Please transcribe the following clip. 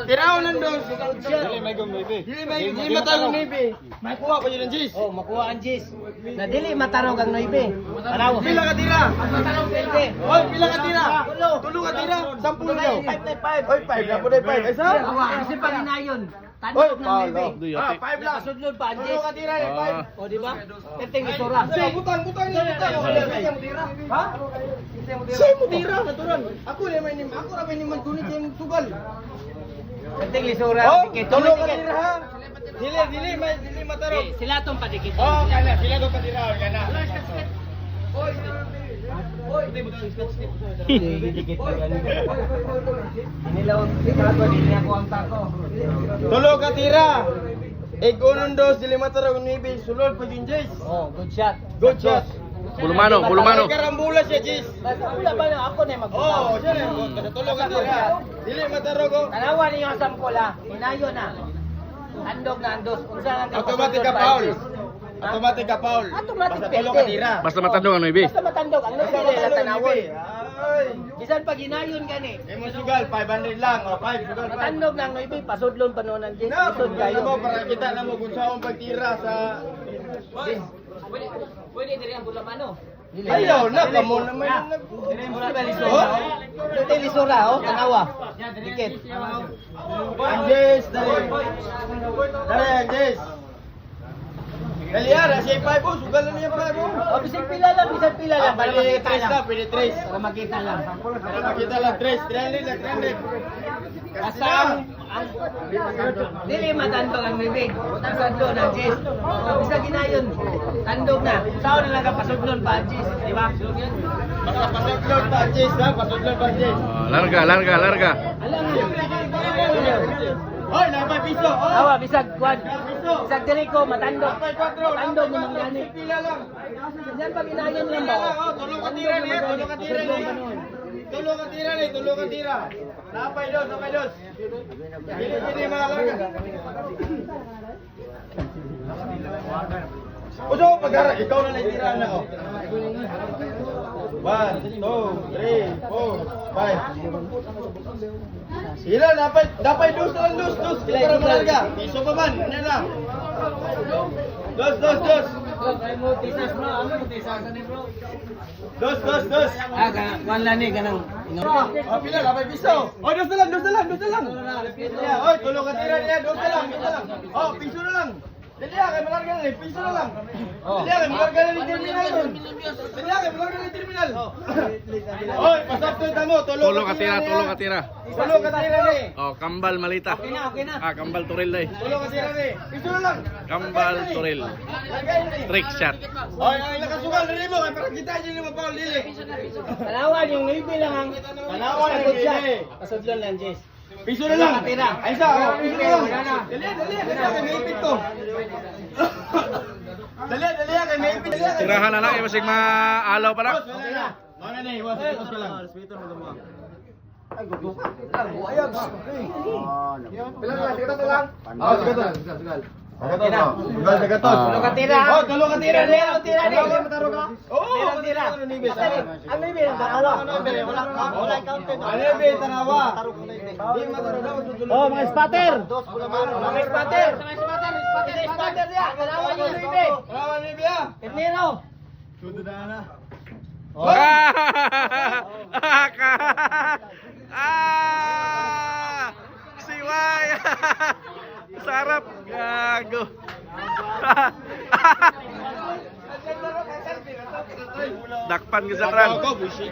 Tiraw ng dos. Dili may gumibi. Dili matarong nibi. Makuha pa yun ang Jis. Oh, makuha ang Jis. Na dili matarog ang noibe. Tanaw. Pila ka tira? Matarog pwede. Oy, pila ka tira? Tulo. Tulo ka tira? 10 daw. 5. Oy, 5 na po na 5. Isa? Kasi pa rin na yun. Oy, Tanong ng palo. noibe. 5 lang. Pasudlod pa ang Tulo Jis. ka tira ni 5. O, di ba? Perting isura. Butang niya butang. Ha? Say mo tira natural. Ako na may ni maggunit yung tugal. Perting isura. Oh, Dikit. tulo ka tira ha. Dili matarong. Sila itong padikit. Oh, kana sila do patira kana. Dikit na ganun. Inilaw, tako, hindi ako ang tako. Tulo ka tira. Unon dos dili matarong nibi sulod pa yung Jis. Oh, good shot. Good shot. Pulumano. Karambula siya Jis. Basta wala ba na ako na mag-usap? Oh, siya na. Tulo ka tira. Dili matarong ko. Tanawan niyo ang sampol ha. Hinayo na. Andog na andos. Unsa nga kay Automatic ka pasudlod pa foul. ang Jis? Automatic ka foul. Automatic Basta tulo ka pwede. tira. Basta matandong ang noibe. Basta matandog. Ang nasa nila tanawon. Ay. Bisan pag hinayon gani. Imo sugal 500 lang. O 5 sugal 5. Matandog ng noibe pasudlon pa noon ang Jis. Na, Isod kayo. mo para kita na mo kung saan pagtira sa Pwede diri ang bulamano. ayaw na kamo naman Diri mo sa lisura. Dito lisura oh, tanawa. Dikit. Andes dali Andes dali ara si 5 oh sugal na niya 5 oh Oh, bisan pila lang para pwede makita 3 lang. na pwede 3 Para makita lang. para makita lang 3 300 na 300 Basta ang dili matandog ang bibig. Pasudlon ang Jis. Oh, bisa ginayon. Tandog na. Sao na lang pasudlon pa ang Jis, di ba? basta pasudlon pa Andes ha pasudlon pa Andes Larga. Alam mo. oy na piso oh Awa bisag kwan. Bisag dili ko matandog. Napay 4 Tandog mo nang gani. pila lang Diyan pag ginayon lang ba? oh tulong ka tira niya tulong ka tira niya tulong ka tira ni tulong ka tira napay dos dili mga larga Uso pagara ikaw na tira na oh 1 2 3 4 5 Sila dapat dos para malarga piso pa man ano lang dos Ay mo tisas mo, ano mo tisas ni bro? dos Kwan lang ni kanang Oh, pila dapat piso. Oh, dos na lang. Yeah, oy, tulong ka tira niya, dos na lang. Oh, piso na lang. Dili kay malarga na ni, piso na lang. Dili kay malarga na ni terminal doon. Dili kay malarga na ni terminal. Oy, pasap to tamo, Tulong ka tira. Tulong ka tira ni. Oh, kambal malita. Okay na. Kambal turil day. Tulong ka tira ni. Piso na lang. Kambal turil. Lagay ni. Trick shot. Oy, ang nakasugal dili mo kay para kita niyo ni mapaul dili. Tanawan yung nibi lang ang Tanawan yung nibi. Pasudlon lang Jis. Piso na lang. Tira. Ay sa, oh, piso na lang. Dali, kay maipit to. Dali, kay maipit. Tirahan na lang. Masig maalaw pa na. Okay na. Mana ni, iwas ka lang. Respeto mo mo. Ay, gusto. Ayag. Pila lang, sigatot lang. Oh, sigatot. Sigatot. Tulong ka tira. Oh, tulong ka tira ni. Tira ni. Mataro ka? Oo, Tira. mataro ni Bes. Ang nibi lang bakalo. Wala counted. Ano be tanawa? Di mataro daw tutulong. Oh, mga spatter. Mga spatter. Spatter dia. Tanawan yung nibi. Tanawa ni Bea. Kenero. Siway. Sarap. Gago. Dakpan ka sa kran. Go, bullshit.